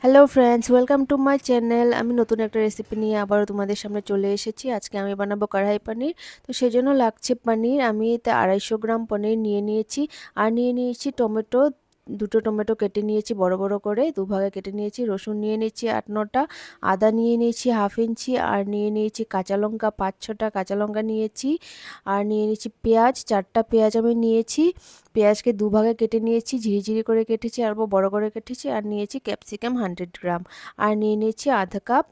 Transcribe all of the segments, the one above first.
Hello friends, welcome to my channel. আমি নতুন একটা রেসিপি নিয়ে আবারও তোমাদের সামনে চলে এসেছি। আজকে আমি বানাবো কড়াই পনির। তো সেজন্য লাগছে পনির। আমি এতে 250 গ্রাম পনির নিয়ে নিয়েছি। আর নিয়ে নিয়েছি টমেটো, দুটো টমেটো কেটে নিয়েছি বড় বড় করে, দুভাগে কেটে নিয়েছি। রসুন নিয়ে নিয়েছি 8-9টা, আদা নিয়ে নিয়েছি হাফ ইঞ্চি, আর নিয়ে নিয়েছি কাঁচা লঙ্কা 5-6টা কাঁচা লঙ্কা নিয়েছি। আর নিয়ে নিয়েছি পেঁয়াজ, 4টা পেঁয়াজ আমি নিয়েছি। পেঁয়াজকে দুভাগে কেটে নিয়েছি, ঝিরিঝিরি করে কেটেছি, অল্প বড় করে কেটেছি। আর নিয়েছি ক্যাপসিকাম 100 গ্রাম। আর নিয়ে নিয়েছি আধা কাপ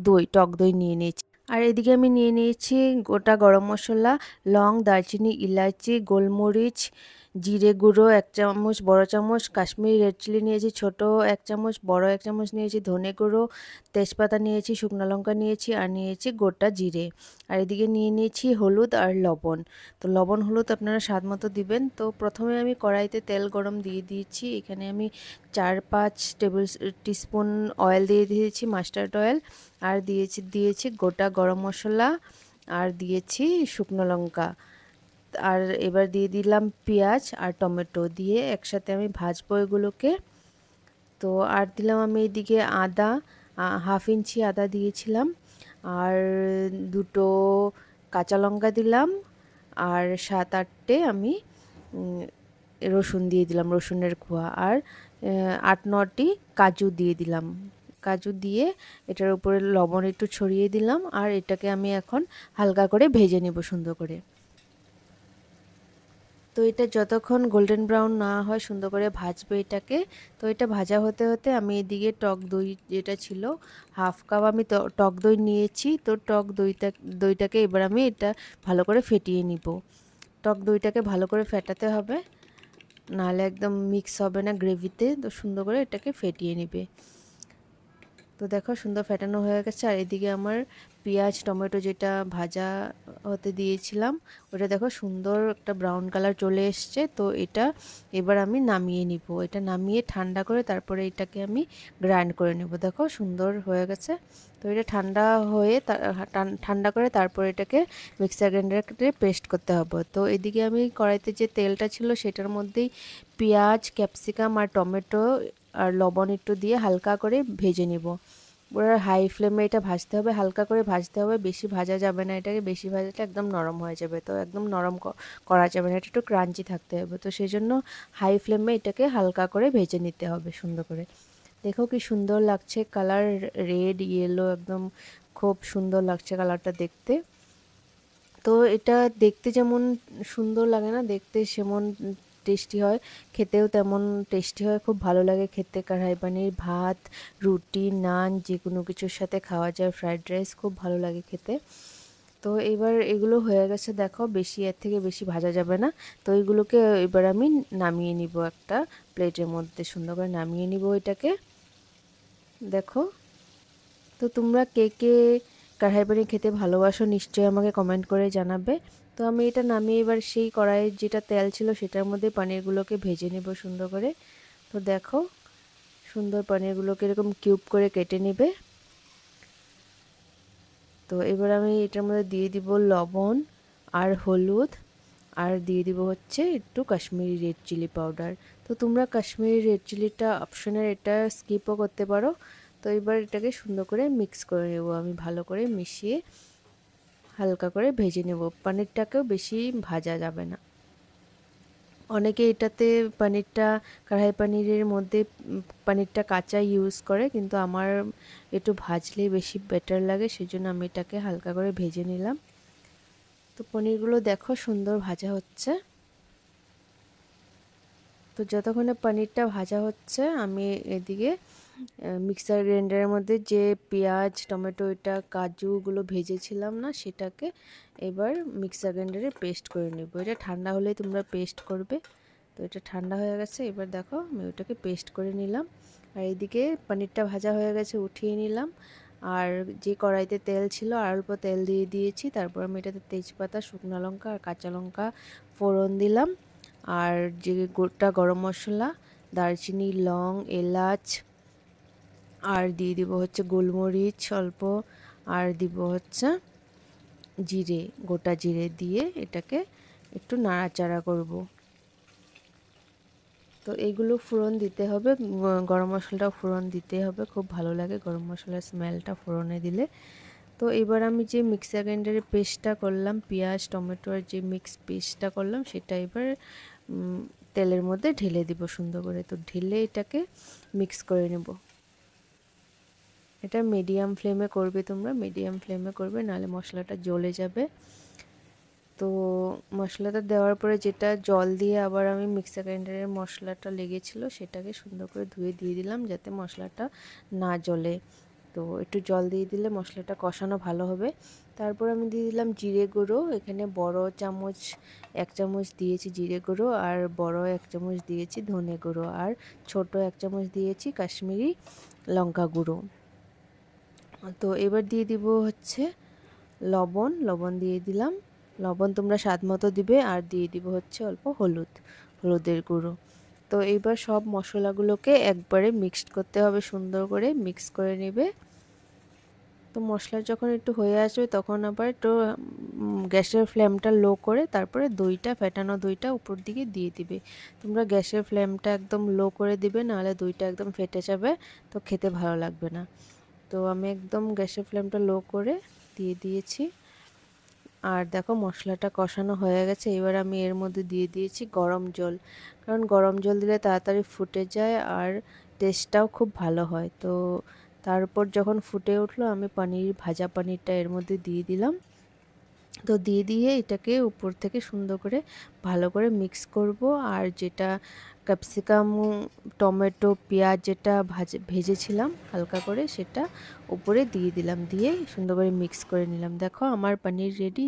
দই, টক দই নিয়ে নিয়েছি। আর এদিকে আমি নিয়ে নিয়েছি গোটা গরম মশলা, লং, দারচিনি, ইলাচি, গোলমরিচ, জিরে গুঁড়ো 1 চামচ, বড় চামচ কাশ্মীরি রেড চিলি নিয়েছি ছোট 1 চামচ, বড় 1 চামচ নিয়েছি ধনে গুঁড়ো, তেজপাতা নিয়েছি, শুকনো লঙ্কা নিয়েছি, আর নিয়েছি গোটা জিরে। আর এদিকে নিয়ে নিয়েছি হলুদ আর লবণ। তো লবণ হলুদ আপনারা স্বাদ মতো দিবেন। তো প্রথমে আমি কড়াইতে তেল গরম দিয়ে দিয়েছি। এখানে আমি 4-5 টেবিল টিস্পুন অয়েল দিয়ে দিয়েছি, মাস্টার্ড অয়েল। আর দিয়েছি গোটা গরম মশলা, আর দিয়েছি শুকনো লঙ্কা। আর এবার দিয়ে দিলাম পেঁয়াজ আর টমেটো, দিয়ে একসাথে আমি ভাজবো এগুলোকে। তো আর দিলাম আমি এইদিকে আদা, হাফ ইঞ্চি আদা দিয়েছিলাম। আর দুটো কাঁচা লঙ্কা দিলাম। আর 7-8টে আমি রসুন দিয়ে দিলাম, রসুনের কোয়া। আর 8-9টি কাজু দিয়ে দিলাম। কাজু দিয়ে এটার উপরে লবণ একটু ছড়িয়ে দিলাম। আর এটাকে আমি এখন হালকা করে ভেজে নেব সুন্দর করে। তো এটা যতক্ষণ গোল্ডেন ব্রাউন না হয় সুন্দর করে ভাজবে এটাকে। তো এটা ভাজা হতে হতে আমি এদিকে টক দই যেটা ছিল, হাফ কাপ আমি টক দই নিয়েছি। তো দইটাকে এবার আমি এটা ভালো করে ফেটিয়ে নিব। টক দইটাকে ভালো করে ফেটাতে হবে, নাহলে একদম মিক্স হবে না গ্রেভিতে। তো সুন্দর করে এটাকে ফেটিয়ে নিবে। তো দেখো সুন্দর ফেটানো হয়ে গেছে। আর এদিকে আমার পেঁয়াজ টমেটো যেটা ভাজা হতে দিয়েছিলাম, ওটা দেখো সুন্দর একটা ব্রাউন কালার চলে এসছে। তো এটা এবার আমি নামিয়ে নিব। এটা নামিয়ে ঠান্ডা করে তারপরে এটাকে আমি গ্রাইন্ড করে নেব। দেখো সুন্দর হয়ে গেছে। তো এটা ঠান্ডা হয়ে ঠান্ডা করে তারপরে এটাকে মিক্সার গ্রাইন্ডারে পেস্ট করতে হবে। তো এদিকে আমি কড়াইতে যে তেলটা ছিল সেটার মধ্যেই পেঁয়াজ, ক্যাপসিকাম আর টমেটো আর লবণ একটু দিয়ে হালকা করে ভেজে নিব। পুরো হাই ফ্লেমে এটা ভাজতে হবে, হালকা করে ভাজতে হবে, বেশি ভাজা যাবে না। এটাকে বেশি ভাজলে একদম নরম হয়ে যাবে। তো একদম নরম করা যাবে না, এটা একটু ক্রাঞ্চি থাকতে হবে। তো সেই জন্য হাই ফ্লেমে এটাকে হালকা করে ভেজে নিতে হবে সুন্দর করে। দেখো কি সুন্দর লাগছে কালার, রেড ইয়েলো, একদম খুব সুন্দর লাগছে কালারটা দেখতে। তো এটা দেখতে যেমন সুন্দর লাগে না, দেখতে সেমন টেস্টি হয়, খেতেও তেমন টেস্টি হয়। খুব ভালো লাগে খেতে কড়াই পনির। ভাত, রুটি, নান যে কোনো কিছুর সাথে খাওয়া যায়, ফ্রাইড রাইস, খুব ভালো লাগে খেতে। তো এবার এগুলো হয়ে গেছে দেখো, বেশি এর থেকে বেশি ভাজা যাবে না। তো এইগুলোকে এবার আমি নামিয়ে নিব একটা প্লেটের মধ্যে, সুন্দর করে নামিয়ে নিব এটাকে। দেখো, তো তোমরা কে কে কড়াই পনির খেতে ভালোবাসো নিশ্চয়ই আমাকে কমেন্ট করে জানাবে। তো আমি এটা নামিয়ে এবার সেই কড়াইয়ের যেটা তেল ছিল সেটার মধ্যে পনিরগুলোকে ভেজে নেব সুন্দর করে। তো দেখো সুন্দর পনিরগুলোকে এরকম কিউব করে কেটে নেবে। তো এবার আমি এটার মধ্যে দিয়ে দিব লবণ আর হলুদ, আর দিয়ে দিব হচ্ছে একটু কাশ্মীরি রেড চিলি পাউডার। তো তোমরা কাশ্মীরি রেড চিলিটা অপশনের, এটা স্কিপও করতে পারো। তো এবার এটাকে সুন্দর করে মিক্স করে নেব আমি, ভালো করে মিশিয়ে হালকা করে ভেজে নেব। পনিরটাকেও বেশি ভাজা যাবে না। অনেকে এটাতে পনিরটা, কড়াই পনিরের মধ্যে পনিরটা কাঁচা ইউজ করে, কিন্তু আমার একটু ভাজলেই বেশি বেটার লাগে, সেজন্য আমি এটাকে হালকা করে ভেজে নিলাম। তো পনিরগুলো দেখো সুন্দর ভাজা হচ্ছে। তো যতক্ষণে পনিরটা ভাজা হচ্ছে আমি এদিকে মিক্সার গ্রাইন্ডারের মধ্যে যে পেঁয়াজ টমেটো এটা কাজুগুলো ভেজেছিলাম না, সেটাকে এবার মিক্সার গ্রাইন্ডারে পেস্ট করে নেব। এটা ঠান্ডা হলে তোমরা পেস্ট করবে। তো এটা ঠান্ডা হয়ে গেছে, এবার দেখো আমি ওটাকে পেস্ট করে নিলাম। আর এইদিকে পনিরটা ভাজা হয়ে গেছে, উঠিয়ে নিলাম। আর যে কড়াইতে তেল ছিল আর অল্প তেল দিয়ে দিয়েছি। তারপর আমি এটাতে তেজপাতা, শুকনো লঙ্কা আর কাঁচা লঙ্কা ফোড়ন দিলাম। আর যে গোটা গরম মশলা, দারচিনি, লং, এলাচ, আর দিয়ে দিব হচ্ছে গোলমরিচ অল্প, আর দিব হচ্ছে জিরে, গোটা জিরে দিয়ে এটাকে একটু নাড়াচাড়া করব। তো এইগুলো ফোড়ন দিতে হবে, গরম মশলাটাও ফোড়ন দিতে হবে, খুব ভালো লাগে গরম মশলার স্মেলটা ফোড়নে দিলে। তো এবার আমি যে মিক্সার গ্রাইন্ডারে পেস্টটা করলাম, পেঁয়াজ টমেটোর যে মিক্স পেস্টটা করলাম, সেটা এবার তেলের মধ্যে ঢেলে দিব সুন্দর করে। তো ঢেলে এটাকে মিক্স করে নেব। এটা মিডিয়াম ফ্লেমে করবে, তোমরা মিডিয়াম ফ্লেমে করবে, নাহলে মশলাটা জ্বলে যাবে। তো মশলাটা দেওয়ার পরে যেটা জল দিয়ে আবার আমি মিক্সার গ্রাইন্ডারের মশলাটা লেগেছিলো সেটাকে সুন্দর করে ধুয়ে দিয়ে দিলাম, যাতে মশলাটা না জ্বলে। তো একটু জল দিয়ে দিলে মশলাটা কষানো ভালো হবে। তারপর আমি দিয়ে দিলাম জিরে গুঁড়ো। এখানে বড় চামচ 1 চামচ দিয়েছি জিরে গুঁড়ো, আর বড় 1 চামচ দিয়েছি ধনে গুঁড়ো, আর ছোট 1 চামচ দিয়েছি কাশ্মীরি লঙ্কা গুঁড়ো। তো এবার দিয়ে দিব হচ্ছে লবণ। লবণ দিয়ে দিলাম, লবণ তোমরা স্বাদ মতো দিবে। আর দিয়ে দিব হচ্ছে অল্প হলুদের গুঁড়ো। তো এইবার সব মশলাগুলোকে একবারে মিক্সড করতে হবে, সুন্দর করে মিক্স করে নেবে। তো মশলা যখন একটু হয়ে আসবে তখন আবার একটু গ্যাসের ফ্লেমটা লো করে তারপরে দইটা, ফেটানো দইটা উপর দিকে দিয়ে দিবে। তোমরা গ্যাসের ফ্লেমটা একদম লো করে দিবে, নাহলে দইটা একদম ফেটে যাবে, তো খেতে ভালো লাগবে না। তো আমি একদম গ্যাসের ফ্লেমটা লো করে দিয়ে দিয়েছি। আর দেখো মশলাটা কষানো হয়ে গেছে। এবার আমি এর মধ্যে দিয়ে দিয়েছি গরম জল, কারণ গরম জল দিলে তাড়াতাড়ি ফুটে যায় আর টেস্টটাও খুব ভালো হয়। তো তারপর যখন ফুটে উঠলো আমি ভাজা পনিরটা এর মধ্যে দিয়ে দিলাম। তো দিয়ে এটাকে উপর থেকে সুন্দর করে ভালো করে মিক্স করব। আর যেটা ক্যাপসিকাম টমেটো পেঁয়াজ যেটা ভেজেছিলাম হালকা করে, সেটা উপরে দিয়ে দিলাম, দিয়ে সুন্দর করে মিক্স করে নিলাম। দেখো আমার পনির রেডি।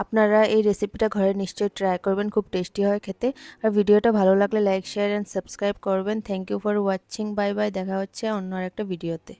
আপনারা এই রেসিপিটা ঘরে নিশ্চয়ই ট্রাই করবেন, খুব টেস্টি হয় খেতে। আর ভিডিওটা ভালো লাগলে লাইক শেয়ার অ্যান্ড সাবস্ক্রাইব করবেন। Thank you for watching. Bye bye, দেখা হচ্ছে অন্য একটা ভিডিওতে।